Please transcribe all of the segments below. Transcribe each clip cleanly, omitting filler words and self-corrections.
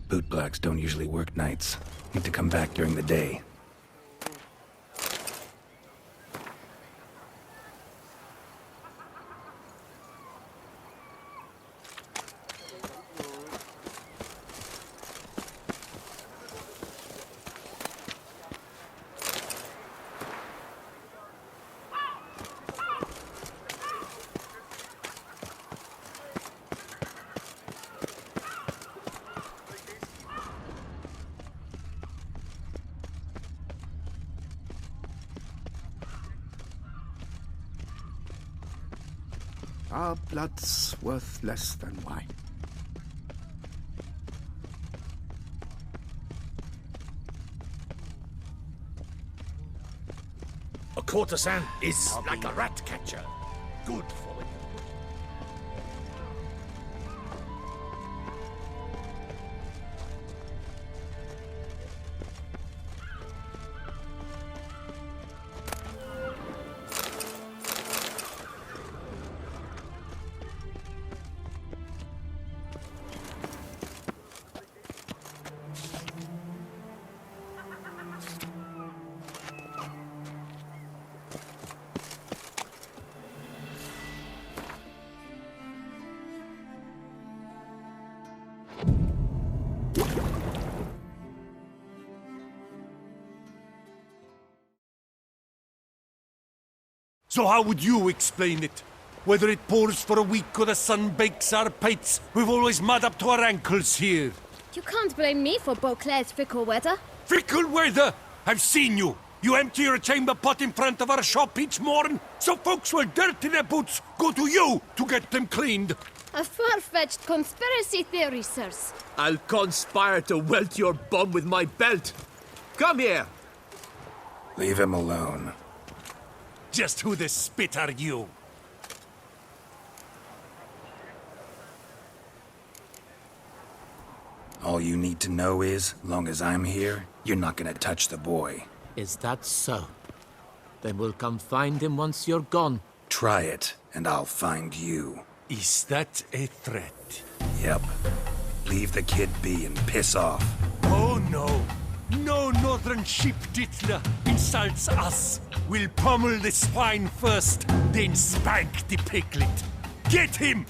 Bootblacks don't usually work nights. Need to come back during the day. Our blood's worth less than wine. A courtesan is like a rat catcher. Good for it. So how would you explain it? Whether it pours for a week or the sun bakes our pates, we've always mud up to our ankles here. You can't blame me for Beauclair's fickle weather. Fickle weather! I've seen you! You empty your chamber pot in front of our shop each morn, so folks will dirty their boots, go to you to get them cleaned. A far-fetched conspiracy theory, sirs. I'll conspire to welt your bum with my belt. Come here. Leave him alone. Just who the spit are you? All you need to know is, long as I'm here, you're not gonna touch the boy. Is that so? Then we'll come find him once you're gone. Try it, and I'll find you. Is that a threat? Yep. Leave the kid be and piss off. Oh no! No northern sheep dittler insults us. We'll pummel the swine first, then spank the piglet. Get him!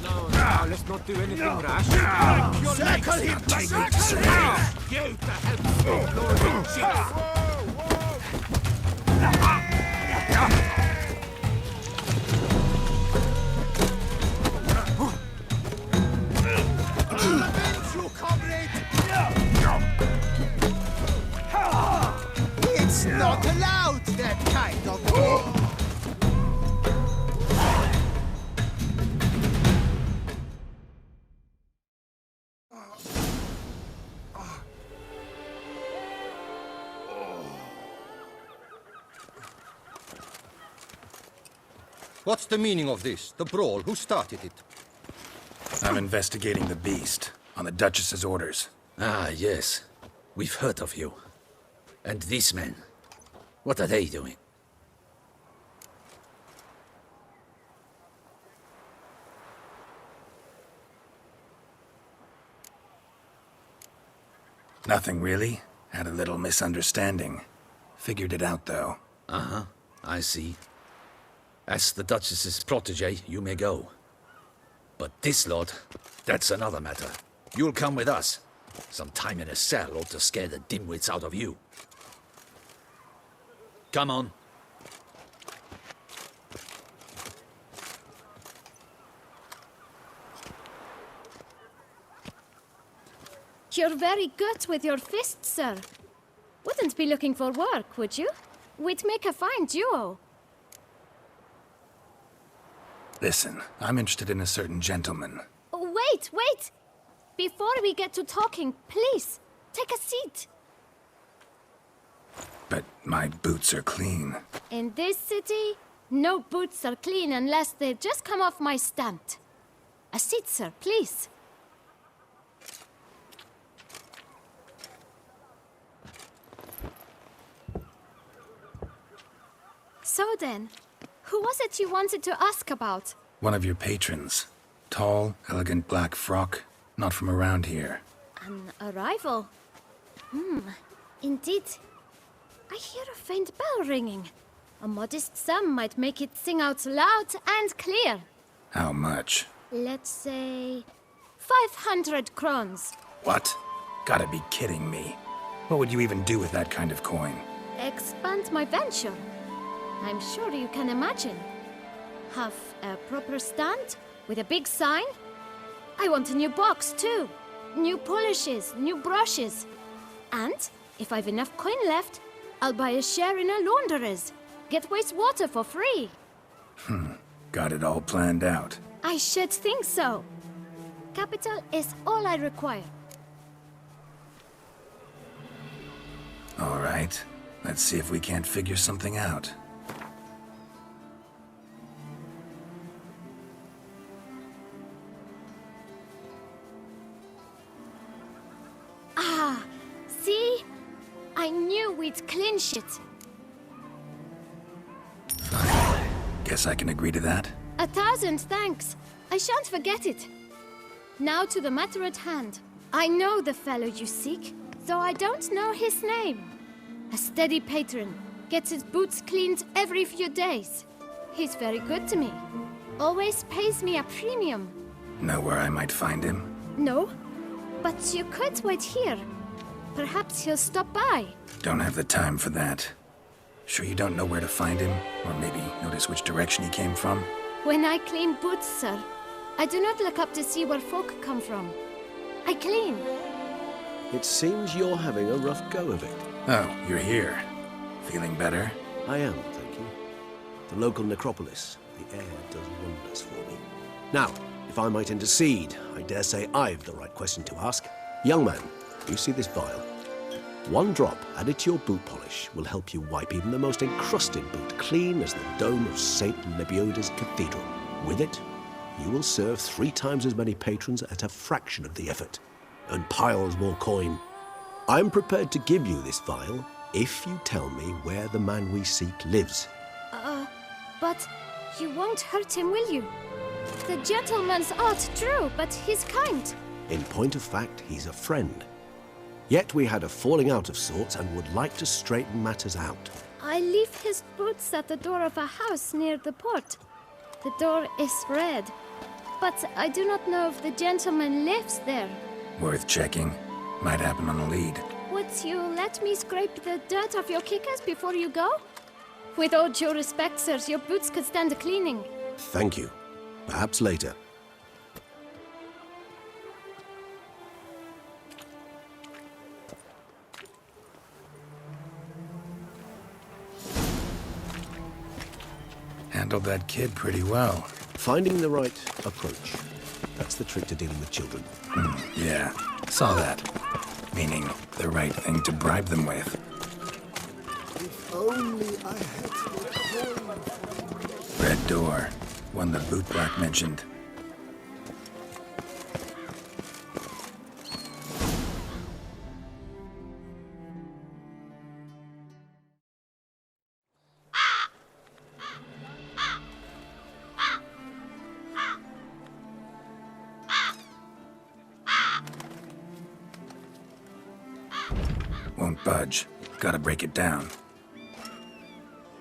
No, let's not do anything rash. Circle him! Circle him! You to help Lord Chief! It's not allowed, that kind of thing. What's the meaning of this? The brawl? Who started it? I'm investigating the beast, on the Duchess's orders. Ah, yes. We've heard of you. And these men, what are they doing? Nothing really. Had a little misunderstanding. Figured it out, though. Uh-huh, I see. As the Duchess's protege, you may go. But this lot, that's another matter. You'll come with us. Some time in a cell ought to scare the dimwits out of you. Come on. You're very good with your fists, sir. Wouldn't be looking for work, would you? We'd make a fine duo. Listen, I'm interested in a certain gentleman. Oh, wait! Before we get to talking, please, take a seat. But my boots are clean. In this city, no boots are clean unless they just come off my stant. A seat, sir, please. So then, who was it you wanted to ask about? One of your patrons. Tall, elegant black frock. Not from around here. An arrival? Indeed. I hear a faint bell ringing. A modest sum might make it sing out loud and clear. How much? Let's say 500 crowns. What? Gotta be kidding me. What would you even do with that kind of coin? Expand my venture. I'm sure you can imagine. Have a proper stand with a big sign. I want a new box too. New polishes, new brushes. And if I've enough coin left, I'll buy a share in a launderer's. Get wastewater for free. Got it all planned out. I should think so. Capital is all I require. All right. Let's see if we can't figure something out. Ah, see? I knew we'd clinch it. Fine. Guess I can agree to that. 1,000 thanks. I shan't forget it. Now to the matter at hand. I know the fellow you seek, though I don't know his name. A steady patron, gets his boots cleaned every few days. He's very good to me. Always pays me a premium. Know where I might find him? No, but you could wait here. Perhaps he'll stop by. Don't have the time for that. Sure you don't know where to find him? Or maybe notice which direction he came from? When I clean boots, sir, I do not look up to see where folk come from. I clean. It seems you're having a rough go of it. Oh, you're here. Feeling better? I am, thank you. The local necropolis. The air does wonders for me. Now, if I might intercede, I dare say I've the right question to ask. Young man, you see this vial? One drop added to your boot polish will help you wipe even the most encrusted boot clean as the dome of St. Lebioda's Cathedral. With it, you will serve 3 times as many patrons at a fraction of the effort, and piles more coin. I'm prepared to give you this vial if you tell me where the man we seek lives. But you won't hurt him, will you? The gentleman's odd, true, but he's kind. In point of fact, he's a friend. Yet we had a falling out of sorts and would like to straighten matters out. I leave his boots at the door of a house near the port. The door is red, but I do not know if the gentleman lives there. Worth checking. Might happen on a lead. Would you let me scrape the dirt off your kickers before you go? With all due respect, sirs, your boots could stand a cleaning. Thank you. Perhaps later. Handled that kid pretty well. Finding the right approach. That's the trick to dealing with children. Yeah, saw that. Meaning, the right thing to bribe them with. If only I had the coin. Red door. One the boot black mentioned. Won't budge. Gotta break it down.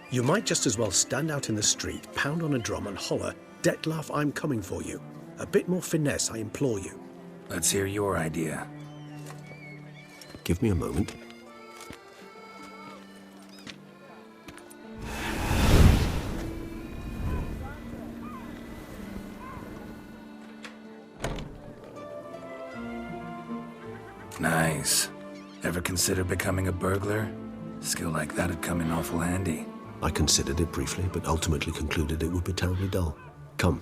You might just as well stand out in the street, pound on a drum and holler, "Dettlaff, I'm coming for you." A bit more finesse, I implore you. Let's hear your idea. Give me a moment. Nice. Ever consider becoming a burglar? Skill like that'd come in awful handy. I considered it briefly, but ultimately concluded it would be terribly dull. Come.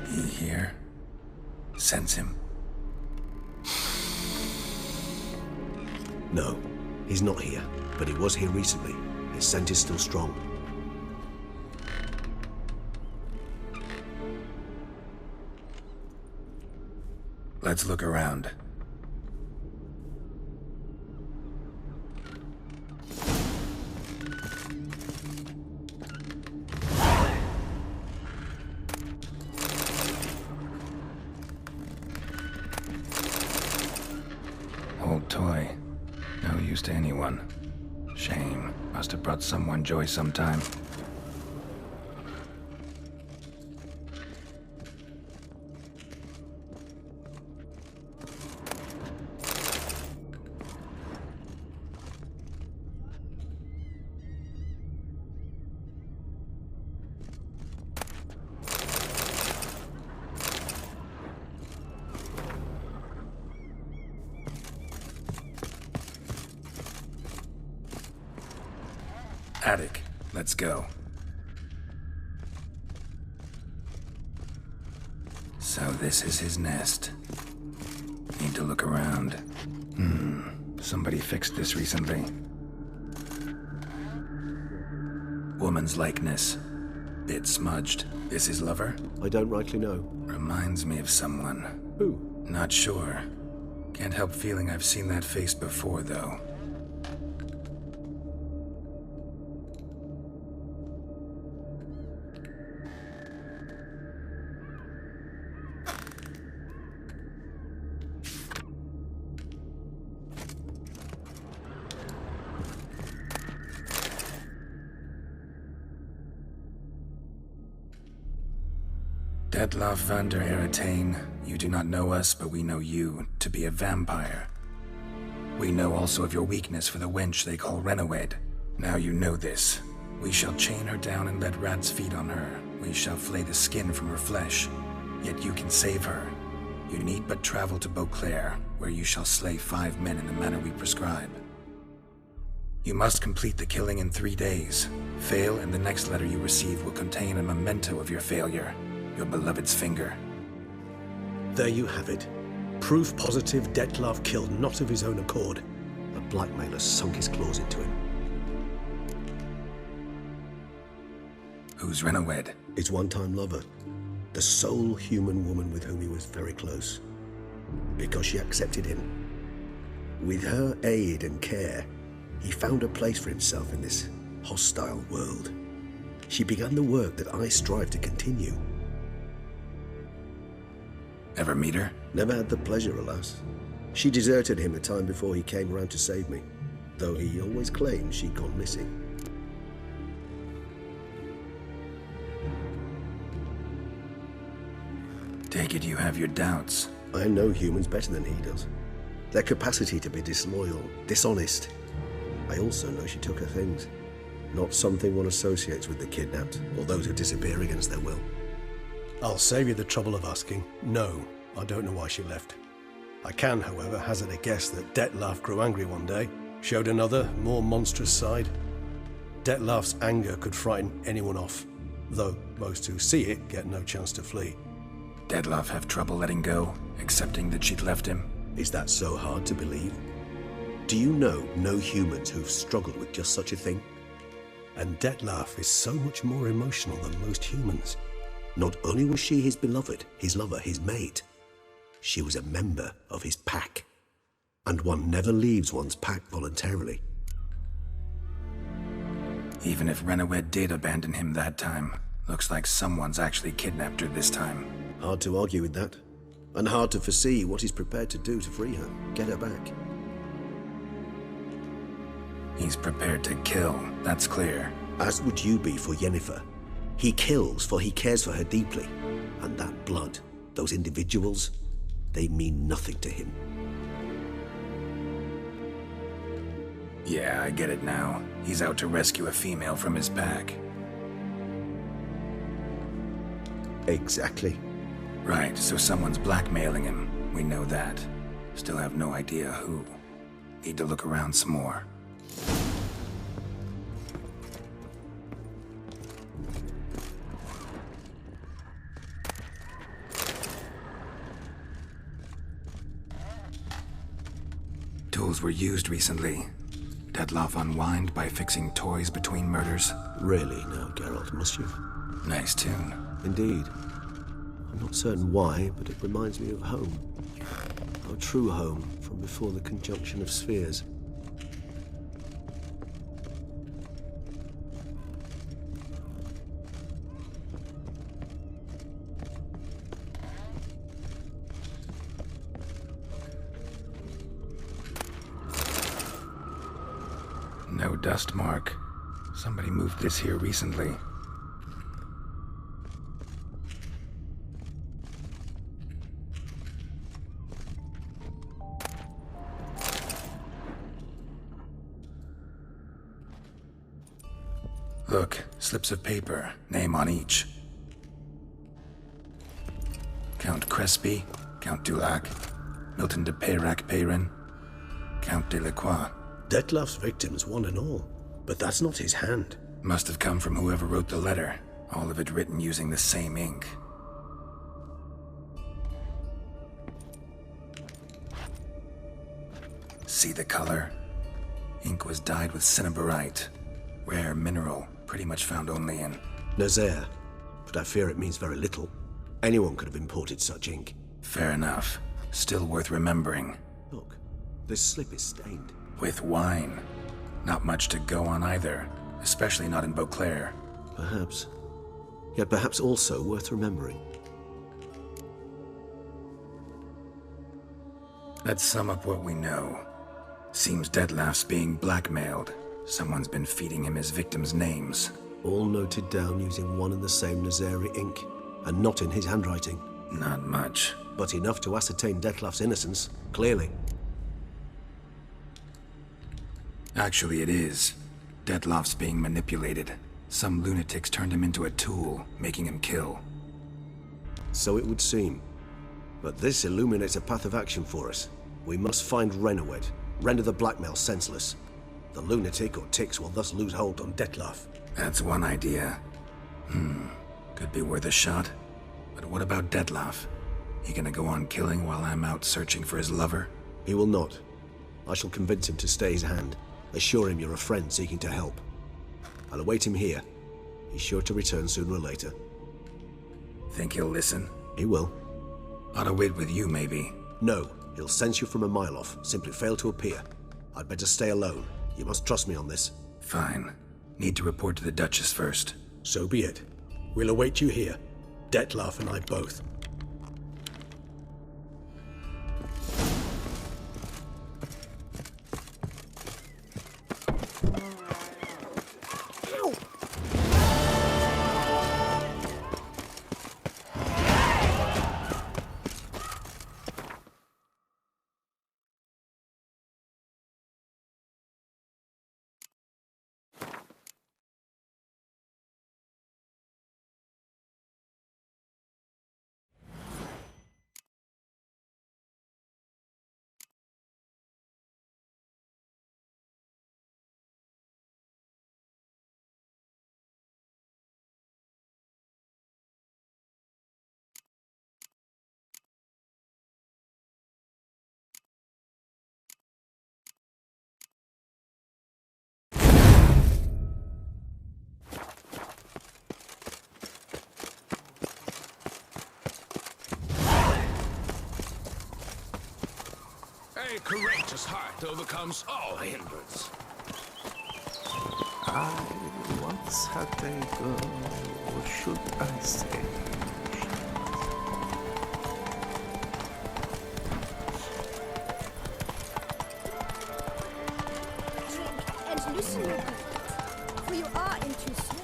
He here? Sense him. No, he's not here, but he was here recently. His scent is still strong. Let's look around. Old toy. No use to anyone. Shame. Must have brought someone joy sometime. Attic. Let's go. So this is his nest. Need to look around. Somebody fixed this recently. Woman's likeness. Bit smudged. This his lover? I don't rightly know. Reminds me of someone. Who? Not sure. Can't help feeling I've seen that face before, though. Detlaff van der Eretain, you do not know us, but we know you to be a vampire. We know also of your weakness for the wench they call Renawed. Now you know this. We shall chain her down and let rats feed on her. We shall flay the skin from her flesh. Yet you can save her. You need but travel to Beauclair, where you shall slay 5 men in the manner we prescribe. You must complete the killing in 3 days. Fail, and the next letter you receive will contain a memento of your failure. Your beloved's finger. There you have it. Proof positive Detlaff killed not of his own accord. A blackmailer sunk his claws into him. Who's Renawed? His one-time lover. The sole human woman with whom he was very close. Because she accepted him. With her aid and care, he found a place for himself in this hostile world. She began the work that I strive to continue. Ever meet her? Never had the pleasure, alas. She deserted him a time before he came round to save me, though he always claimed she'd gone missing. Take it you have your doubts. I know humans better than he does. Their capacity to be disloyal, dishonest. I also know she took her things. Not something one associates with the kidnapped, or those who disappear against their will. I'll save you the trouble of asking. No, I don't know why she left. I can, however, hazard a guess that Detlaff grew angry one day, showed another, more monstrous side. Detlaff's anger could frighten anyone off, though most who see it get no chance to flee. Detlaff have trouble letting go, accepting that she'd left him? Is that so hard to believe? Do you know no humans who've struggled with just such a thing? And Detlaff is so much more emotional than most humans. Not only was she his beloved, his lover, his mate, she was a member of his pack. And one never leaves one's pack voluntarily. Even if Renawed did abandon him that time, looks like someone's actually kidnapped her this time. Hard to argue with that. And hard to foresee what he's prepared to do to free her, get her back. He's prepared to kill, that's clear. As would you be for Yennefer. He kills for he cares for her deeply. And that blood, those individuals, they mean nothing to him. Yeah, I get it now. He's out to rescue a female from his pack. Exactly. Right, so someone's blackmailing him. We know that. Still have no idea who. Need to look around some more. Tools were used recently. Dettlaff unwind by fixing toys between murders. Really now, Geralt, must you? Nice tune. Indeed. I'm not certain why, but it reminds me of home. Our true home from before the conjunction of spheres. No dust mark. Somebody moved this here recently. Look, slips of paper, name on each. Count Crespi, Count Dulac, Milton de Peyrac-Peyrin, Count Delacroix. Dettlaff's victims, one and all. But that's not his hand. Must have come from whoever wrote the letter. All of it written using the same ink. See the color? Ink was dyed with cinnabarite. Rare mineral, pretty much found only in Nazaire. But I fear it means very little. Anyone could have imported such ink. Fair enough. Still worth remembering. Look, this slip is stained. With wine. Not much to go on either, especially not in Beauclair. Perhaps. Yet perhaps also worth remembering. Let's sum up what we know. Seems Dettlaff's being blackmailed. Someone's been feeding him his victims' names. All noted down using one and the same Nazari ink, and not in his handwriting. Not much. But enough to ascertain Dettlaff's innocence, clearly. Actually, it is. Dettlaff's being manipulated. Some lunatics turned him into a tool, making him kill. So it would seem. But this illuminates a path of action for us. We must find Renowed, render the blackmail senseless. The lunatic or ticks will thus lose hold on Dettlaff. That's one idea. Could be worth a shot. But what about Dettlaff? He gonna go on killing while I'm out searching for his lover? He will not. I shall convince him to stay his hand. Assure him you're a friend seeking to help. I'll await him here. He's sure to return sooner or later. Think he'll listen? He will. Ought to wait with you, maybe. No, he'll sense you from a mile off. Simply fail to appear. I'd better stay alone. You must trust me on this. Fine. Need to report to the Duchess first. So be it. We'll await you here. Dettlaff and I both. A courageous heart overcomes all hindrance. I once had a girl, or should I say? Drink and loosen your grip, for you are in too small.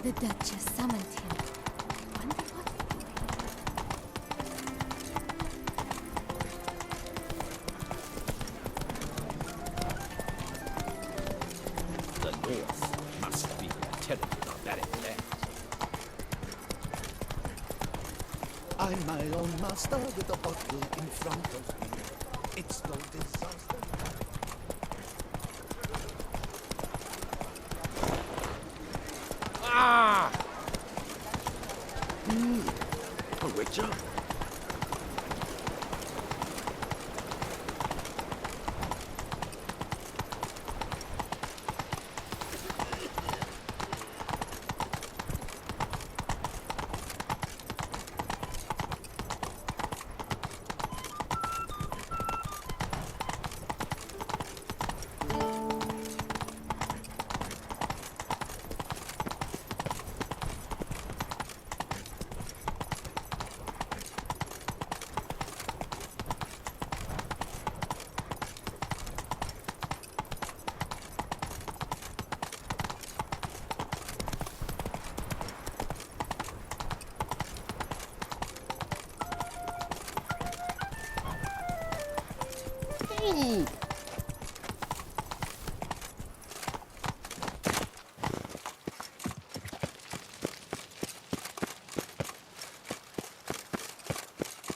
The Duchess summoned him. Wonder what? The North must be a terribly barbaric land. I'm my own master with a bottle in front of me. It's no disaster. Ah! A witcher?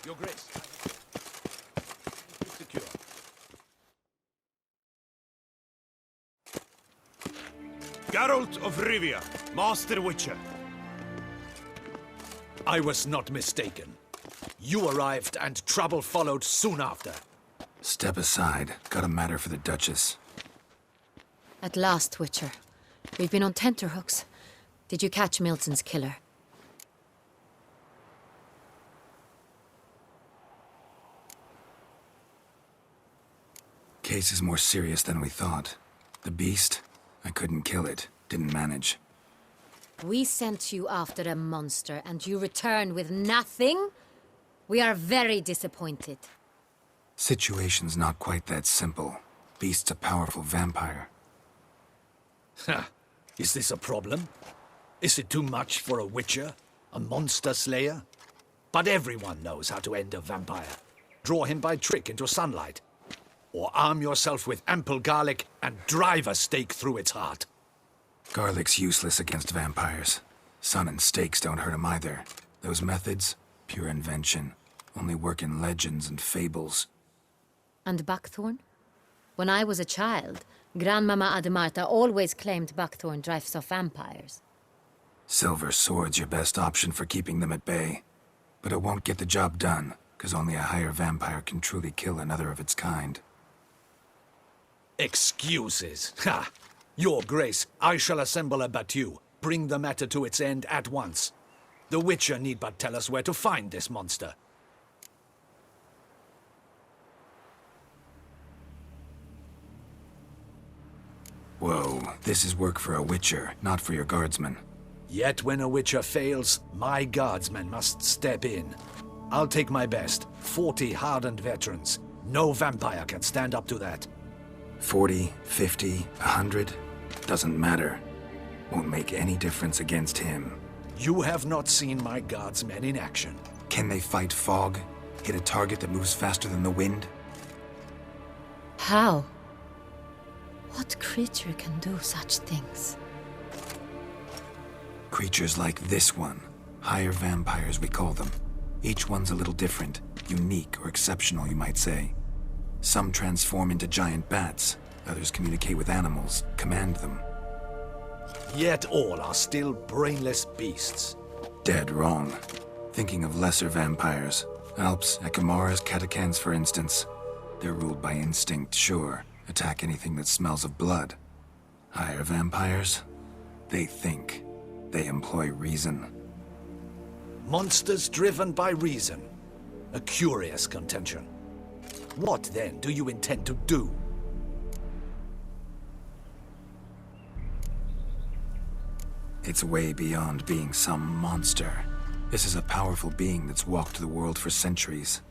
Your Grace. Secure. Geralt of Rivia, Master Witcher. I was not mistaken. You arrived and trouble followed soon after. Step aside. Got a matter for the Duchess. At last, Witcher. We've been on tenterhooks. Did you catch Milton's killer? Case is more serious than we thought. The beast? I couldn't kill it. Didn't manage. We sent you after a monster, and you return with nothing? We are very disappointed. Situation's not quite that simple. Beast's a powerful vampire. Ha! Is this a problem? Is it too much for a witcher? A monster slayer? But everyone knows how to end a vampire. Draw him by trick into sunlight. Or arm yourself with ample garlic and drive a stake through its heart. Garlic's useless against vampires. Sun and stakes don't hurt him either. Those methods, pure invention. Only work in legends and fables. And buckthorn? When I was a child, Grandmama Ademarta always claimed buckthorn drives off vampires. Silver sword's your best option for keeping them at bay. But it won't get the job done, because only a higher vampire can truly kill another of its kind. Excuses. Ha! Your Grace, I shall assemble a battue. Bring the matter to its end at once. The Witcher need but tell us where to find this monster. Whoa, this is work for a Witcher, not for your guardsmen. Yet when a Witcher fails, my guardsmen must step in. I'll take my best. 40 hardened veterans. No vampire can stand up to that. 40, 50, 100? Doesn't matter. Won't make any difference against him. You have not seen my guardsmen in action. Can they fight fog? Hit a target that moves faster than the wind? How? What creature can do such things? Creatures like this one. Higher vampires, we call them. Each one's a little different. Unique or exceptional, you might say. Some transform into giant bats. Others communicate with animals, command them. Yet all are still brainless beasts. Dead wrong. Thinking of lesser vampires. Alps, Ekamaras, Catacans, for instance. They're ruled by instinct, sure. Attack anything that smells of blood. Higher vampires? They think. They employ reason. Monsters driven by reason. A curious contention. What, then, do you intend to do? It's way beyond being some monster. This is a powerful being that's walked the world for centuries.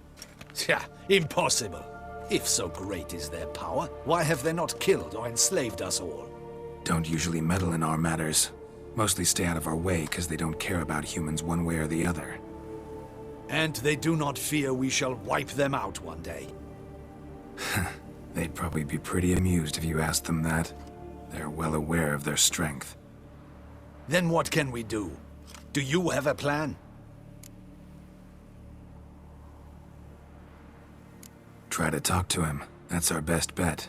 Yeah, impossible. If so great is their power, why have they not killed or enslaved us all? Don't usually meddle in our matters. Mostly stay out of our way because they don't care about humans one way or the other. And they do not fear we shall wipe them out one day. They'd probably be pretty amused if you asked them that. They're well aware of their strength. Then what can we do? Do you have a plan? Try to talk to him. That's our best bet.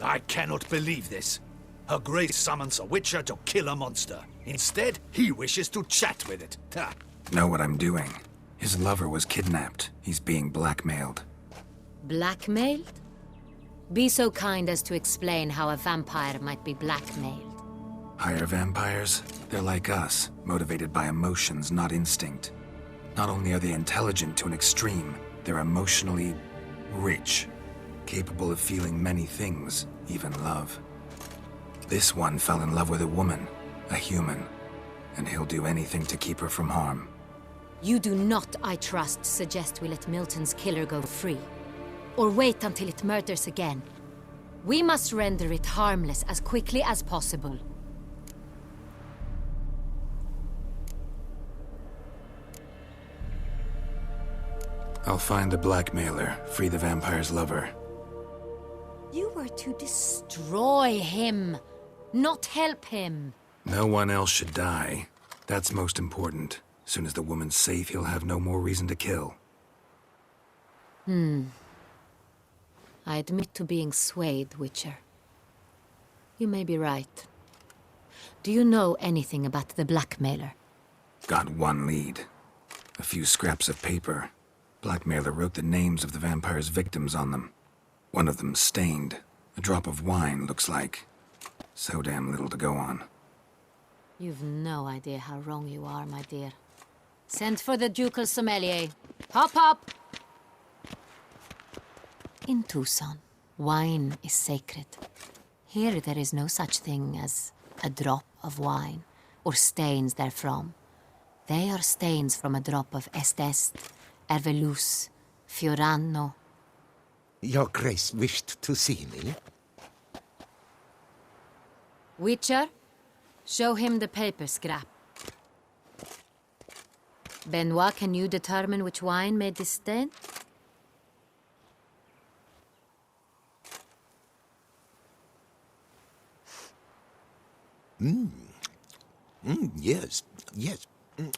I cannot believe this. Her Grace summons a witcher to kill a monster. Instead, he wishes to chat with it. Ha. Know what I'm doing. His lover was kidnapped. He's being blackmailed. Blackmailed? Be so kind as to explain how a vampire might be blackmailed. Higher vampires? They're like us, motivated by emotions, not instinct. Not only are they intelligent to an extreme, they're emotionally rich, capable of feeling many things, even love. This one fell in love with a woman, a human, and he'll do anything to keep her from harm. You do not, I trust, suggest we let Milton's killer go free. Or wait until it murders again. We must render it harmless as quickly as possible. I'll find the blackmailer, free the vampire's lover. You were to destroy him, not help him. No one else should die. That's most important. Soon as the woman's safe, he'll have no more reason to kill. I admit to being swayed, Witcher. You may be right. Do you know anything about the blackmailer? Got one lead. A few scraps of paper. Blackmailer wrote the names of the vampire's victims on them. One of them stained. A drop of wine, looks like. So damn little to go on. You've no idea how wrong you are, my dear. Send for the ducal sommelier. Hop, hop! In Tucson, wine is sacred. Here there is no such thing as a drop of wine, or stains therefrom. They are stains from a drop of Est, Ervelus, Fiorano. Your Grace wished to see me? Witcher, show him the paper scrap. Benoit, can you determine which wine made this stain? Yes, yes.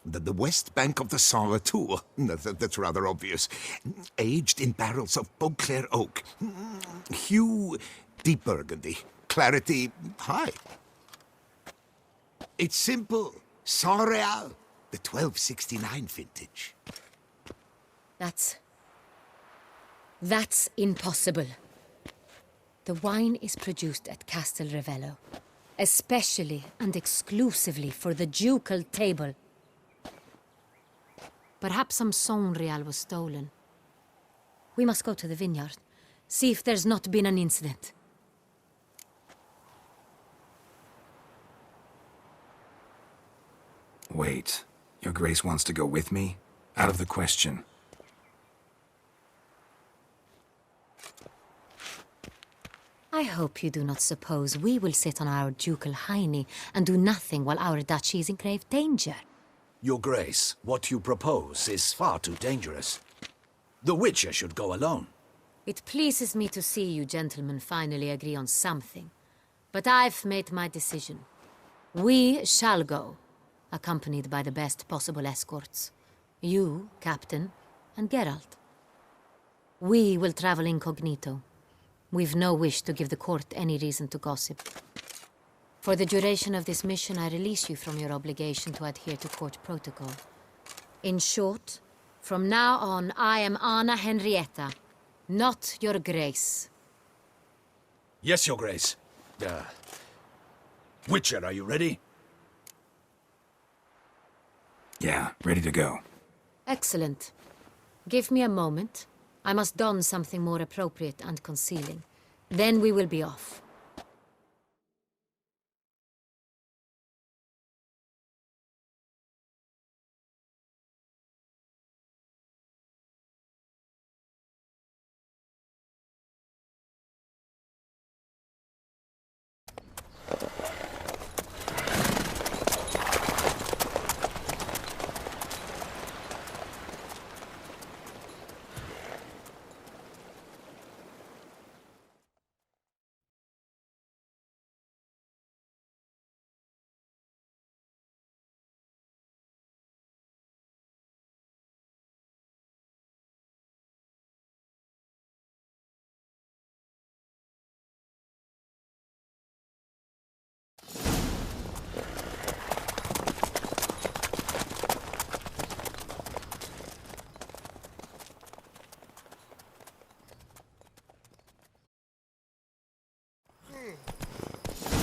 The west bank of the Saar too. That's rather obvious. Aged in barrels of Beauclair oak. Hue, deep burgundy. Clarity, high. It's simple. Saint-Réal, the 1269 vintage. That's impossible. The wine is produced at Castel Ravello, especially and exclusively for the ducal table. Perhaps some Saint-Réal was stolen. We must go to the vineyard, see if there's not been an incident. Wait, Your Grace wants to go with me? Out of the question. I hope you do not suppose we will sit on our ducal hiney and do nothing while our duchy is in grave danger. Your Grace, what you propose is far too dangerous. The Witcher should go alone. It pleases me to see you gentlemen finally agree on something. But I've made my decision. We shall go, accompanied by the best possible escorts. You, Captain, and Geralt. We will travel incognito. We've no wish to give the court any reason to gossip. For the duration of this mission, I release you from your obligation to adhere to court protocol. In short, from now on, I am Anna Henrietta, not Your Grace. Yes, Your Grace. Witcher, are you ready? Yeah, ready to go. Excellent. Give me a moment. I must don something more appropriate and concealing. Then we will be off.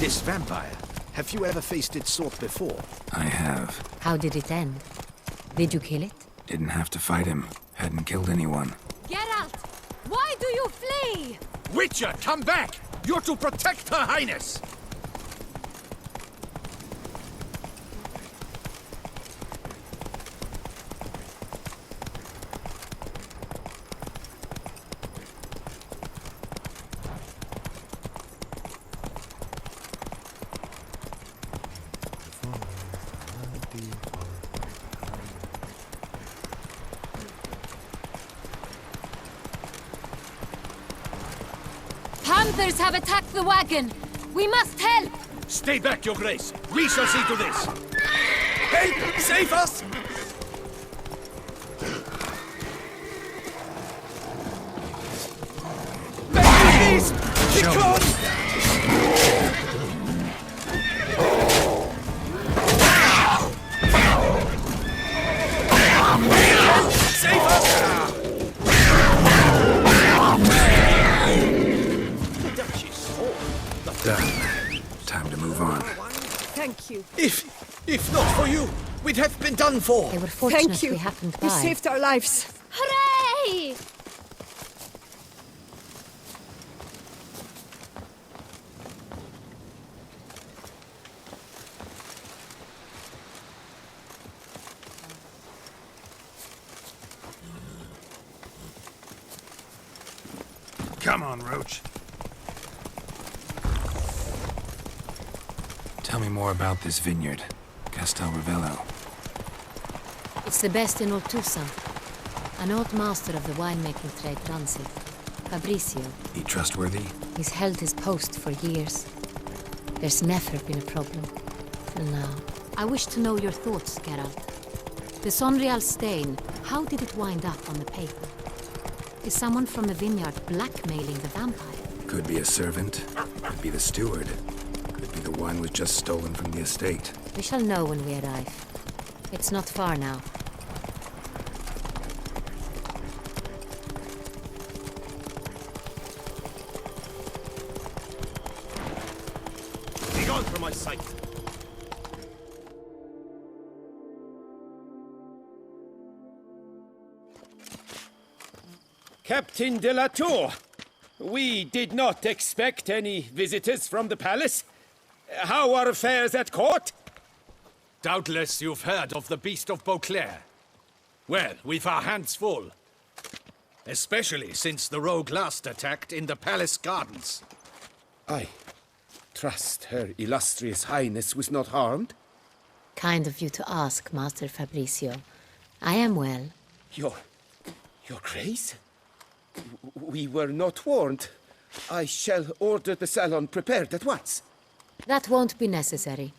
This vampire, have you ever faced its sort before? I have. How did it end? Did you kill it? Didn't have to fight him. Hadn't killed anyone. Geralt! Why do you flee? Witcher, come back! You're to protect Her Highness! Panthers have attacked the wagon! We must help! Stay back, Your Grace! We shall see to this! Help! Save us! Please! Because... Save us! Done. Time to move on. Thank you. If not for you, we'd have been done for. They were fortunate Thank you. we happened by. You saved our lives. Hooray! Come on, Roach. Tell me more about this vineyard, Castel Ravello. It's the best in Oltusa. An old master of the winemaking trade runs it. Fabrizio. He trustworthy? He's held his post for years. There's never been a problem. Till now. I wish to know your thoughts, Geralt. The Sonreal stain, how did it wind up on the paper? Is someone from the vineyard blackmailing the vampire? Could be a servant. Could be the steward. Could be the wine was just stolen from the estate. We shall know when we arrive. It's not far now. Be gone from my sight! Captain de la Tour, we did not expect any visitors from the palace. How are affairs at court? Doubtless you've heard of the Beast of Beauclair. Well, we've our hands full. Especially since the rogue last attacked in the palace gardens. I trust Her Illustrious Highness was not harmed? Kind of you to ask, Master Fabrizio. I am well. Your Grace? We were not warned. I shall order the salon prepared at once. That won't be necessary.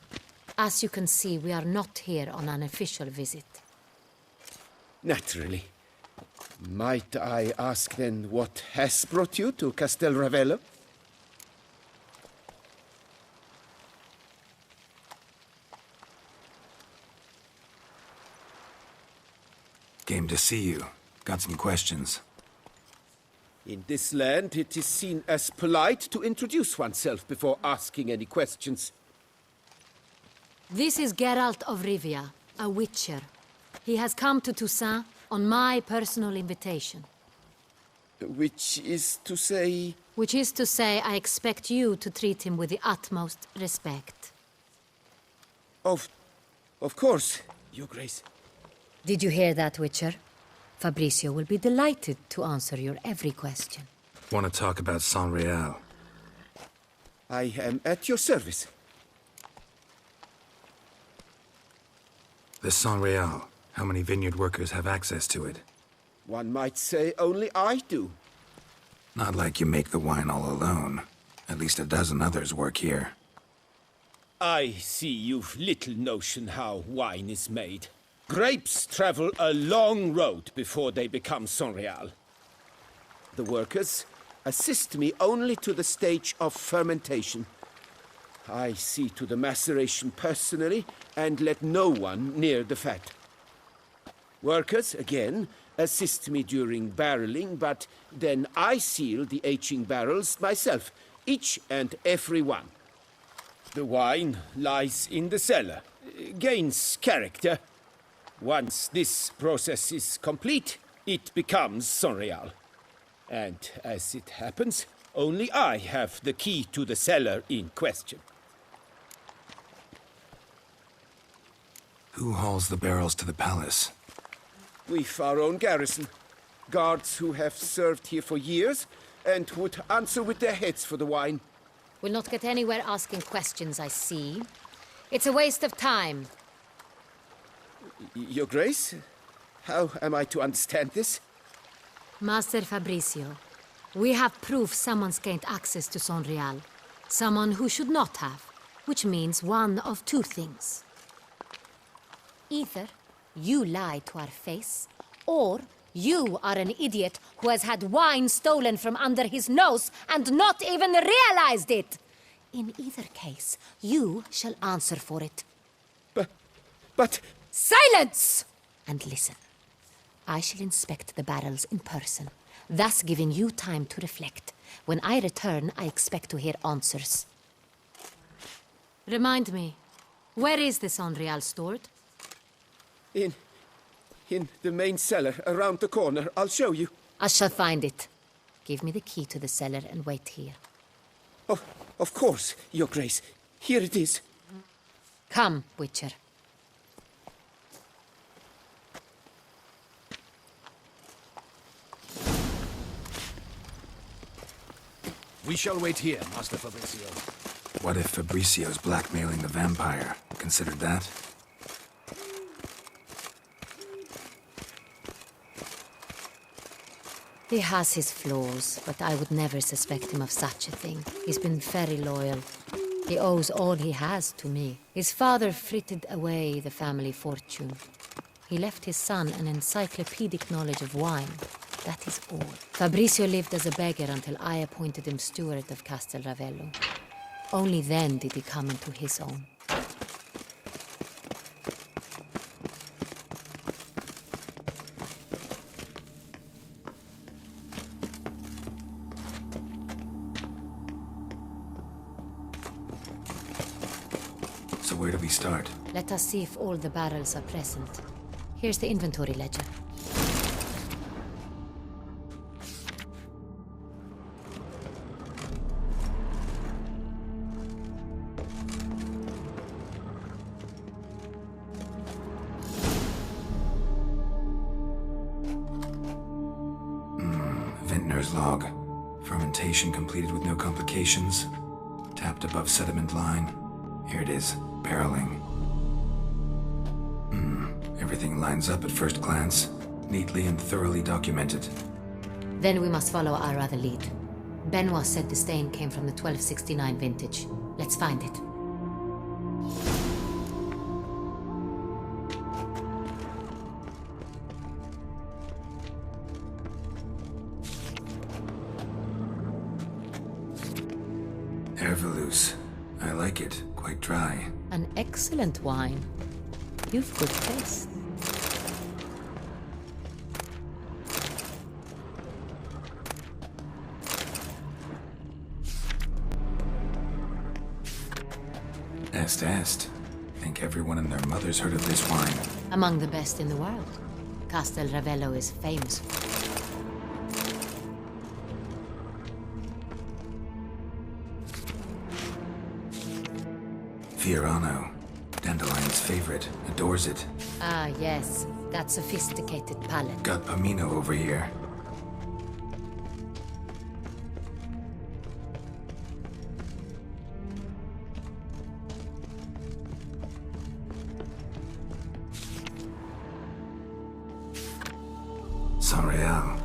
As you can see, we are not here on an official visit. Naturally. Might I ask then what has brought you to Castel Ravello? Came to see you. Got some questions. In this land, it is seen as polite to introduce oneself before asking any questions. This is Geralt of Rivia, a witcher. He has come to Toussaint on my personal invitation. Which is to say... Which is to say, I expect you to treat him with the utmost respect. Of course, Your Grace. Did you hear that, Witcher? Fabrizio will be delighted to answer your every question. Want to talk about Sonreal? I am at your service. The Sonreal. How many vineyard workers have access to it? One might say only I do. Not like you make the wine all alone. At least a dozen others work here. I see you've little notion how wine is made. Grapes travel a long road before they become Sonreal. The workers assist me only to the stage of fermentation. I see to the maceration personally and let no one near the fat. Workers, again, assist me during barreling, but then I seal the aging barrels myself, each and every one. The wine lies in the cellar, gains character. Once this process is complete, it becomes Sonreal. And as it happens, only I have the key to the cellar in question. Who hauls the barrels to the palace? We've our own garrison. Guards who have served here for years and would answer with their heads for the wine. We'll not get anywhere asking questions, I see. It's a waste of time. Your Grace? How am I to understand this? Master Fabricio, we have proof someone's gained access to Sonreal. Someone who should not have, which means one of two things. Either you lie to our face, or you are an idiot who has had wine stolen from under his nose and not even realized it. In either case, you shall answer for it. But... Silence! And listen. I shall inspect the barrels in person, thus giving you time to reflect. When I return, I expect to hear answers. Remind me, where is the Sonreal stored? In the main cellar, around the corner. I'll show you. I shall find it. Give me the key to the cellar and wait here. Oh, of course, Your Grace. Here it is. Come, Witcher. We shall wait here, Master Fabricio. What if Fabricio's blackmailing the vampire? Considered that? He has his flaws, but I would never suspect him of such a thing. He's been very loyal. He owes all he has to me. His father frittered away the family fortune. He left his son an encyclopedic knowledge of wine. That is all. Fabricio lived as a beggar until I appointed him steward of Castel Ravello. Only then did he come into his own. So where do we start? Let us see if all the barrels are present. Here's the inventory ledger. Vintner's log. Fermentation completed with no complications. Tapped above sediment line. Here it is. Barreling. Everything lines up at first glance. Neatly and thoroughly documented. Then we must follow our other lead. Benoit said the stain came from the 1269 vintage. Let's find it. Herveloos. I like it. Quite dry. An excellent wine. You've good taste. Est. Think everyone and their mother's heard of this wine. Among the best in the world. Castel Ravello is famous for it. Fiorano. Dandelion's favorite. Adores it. Ah, yes. That sophisticated palate. Got Pomino over here. Sonreal.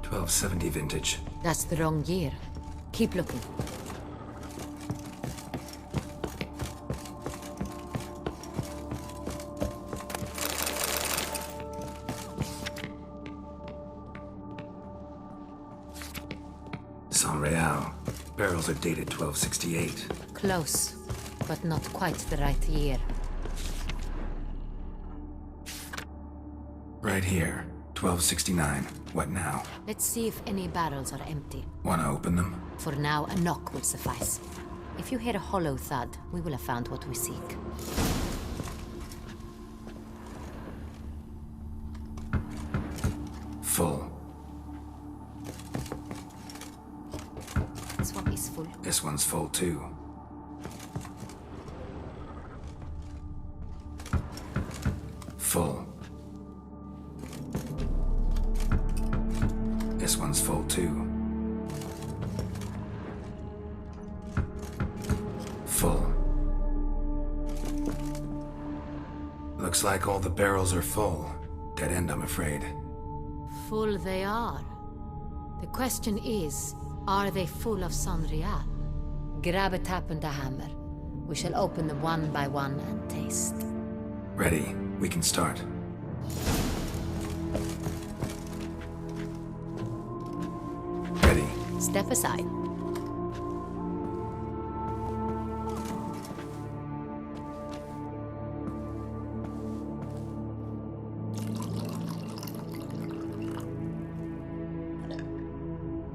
1270 vintage. That's the wrong year. Keep looking. Sonreal. Barrels are dated 1268. Close, but not quite the right year. Right here. 1269. What now? Let's see if any barrels are empty. Wanna open them? For now, a knock will suffice. If you hear a hollow thud, we will have found what we seek. Full. This one is full. This one's full too. Full. This one's full too. Full. Looks like all the barrels are full. Dead end, I'm afraid. Full they are. The question is, are they full of Sonreal? Grab a tap and a hammer. We shall open them one by one and taste. Ready. We can start. Ready. Step aside.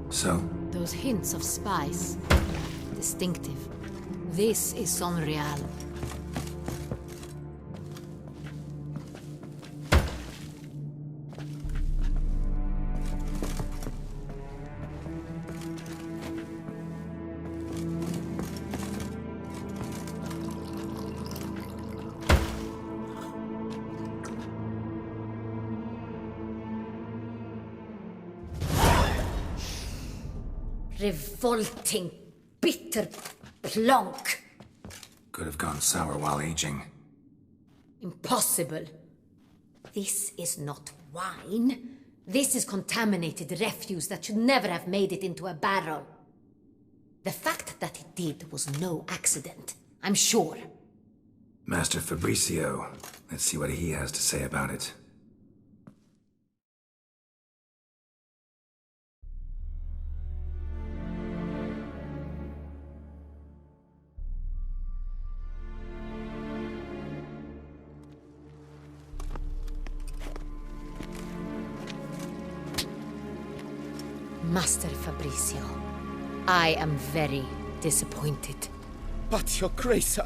So? Those hints of spice. Distinctive. This is Sonreal. Revolting, bitter plonk. Could have gone sour while aging. Impossible. This is not wine. This is contaminated refuse that should never have made it into a barrel. The fact that it did was no accident, I'm sure. Master Fabricio. Let's see what he has to say about it. Master Fabricio, I am very disappointed. But, Your Grace,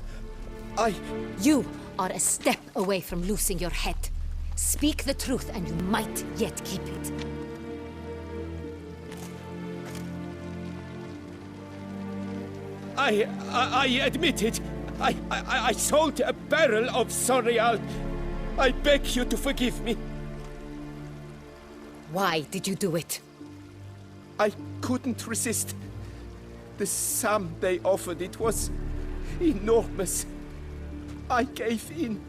You are a step away from losing your head. Speak the truth and you might yet keep it. I admit it. I sold a barrel of Sonreal. I beg you to forgive me. Why did you do it? I couldn't resist. The sum they offered, it was enormous. I gave in.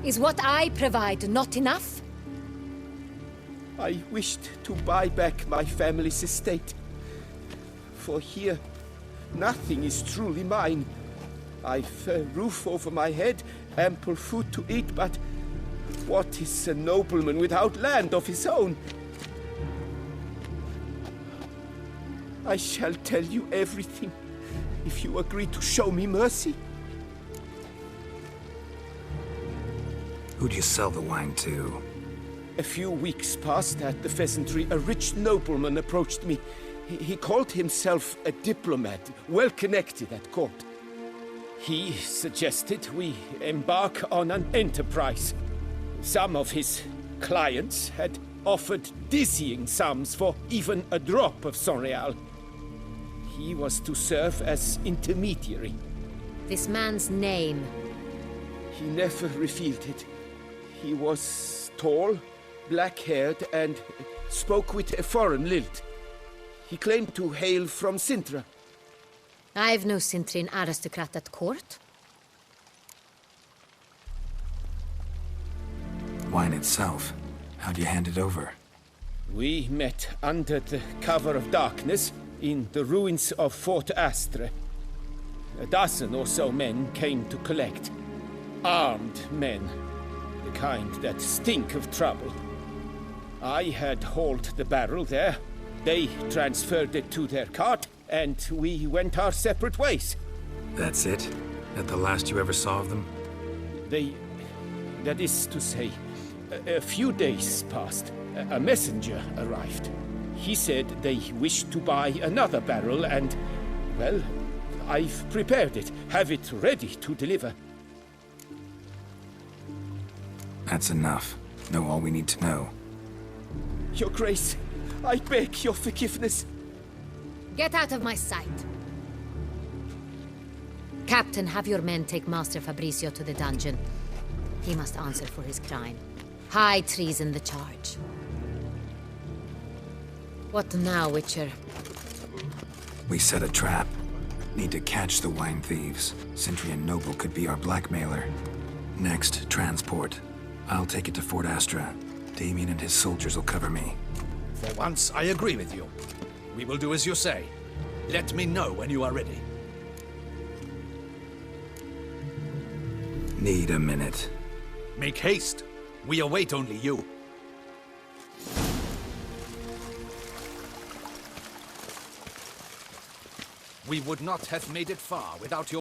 Is what I provide not enough? I wished to buy back my family's estate. For here, nothing is truly mine. I've a roof over my head, ample food to eat, but what is a nobleman without land of his own? I shall tell you everything, if you agree to show me mercy. Who'd you sell the wine to? A few weeks past at the pheasantry, a rich nobleman approached me. He called himself a diplomat, well connected at court. He suggested we embark on an enterprise. Some of his clients had offered dizzying sums for even a drop of Sonreal. He was to serve as intermediary. This man's name? He never revealed it. He was tall, black-haired, and spoke with a foreign lilt. He claimed to hail from Sintra. I've no Sintrin aristocrat at court. Wine itself. How'd you hand it over? We met under the cover of darkness in the ruins of Fort Astre. A dozen or so men came to collect. Armed men. The kind that stink of trouble. I had hauled the barrel there. They transferred it to their cart, and we went our separate ways. That's it? That the last you ever saw of them? That is to say, a few days passed. A messenger arrived. He said they wished to buy another barrel and, well, I've prepared it, have it ready to deliver. That's enough. Know all we need to know. Your Grace, I beg your forgiveness. Get out of my sight. Captain, have your men take Master Fabrizio to the dungeon. He must answer for his crime. High treason the charge. What now, Witcher? We set a trap. Need to catch the wine thieves. Sentry and Noble could be our blackmailer. Next, transport. I'll take it to Fort Astra. Damien and his soldiers will cover me. For once, I agree with you. We will do as you say. Let me know when you are ready. Need a minute. Make haste. We await only you. We would not have made it far without your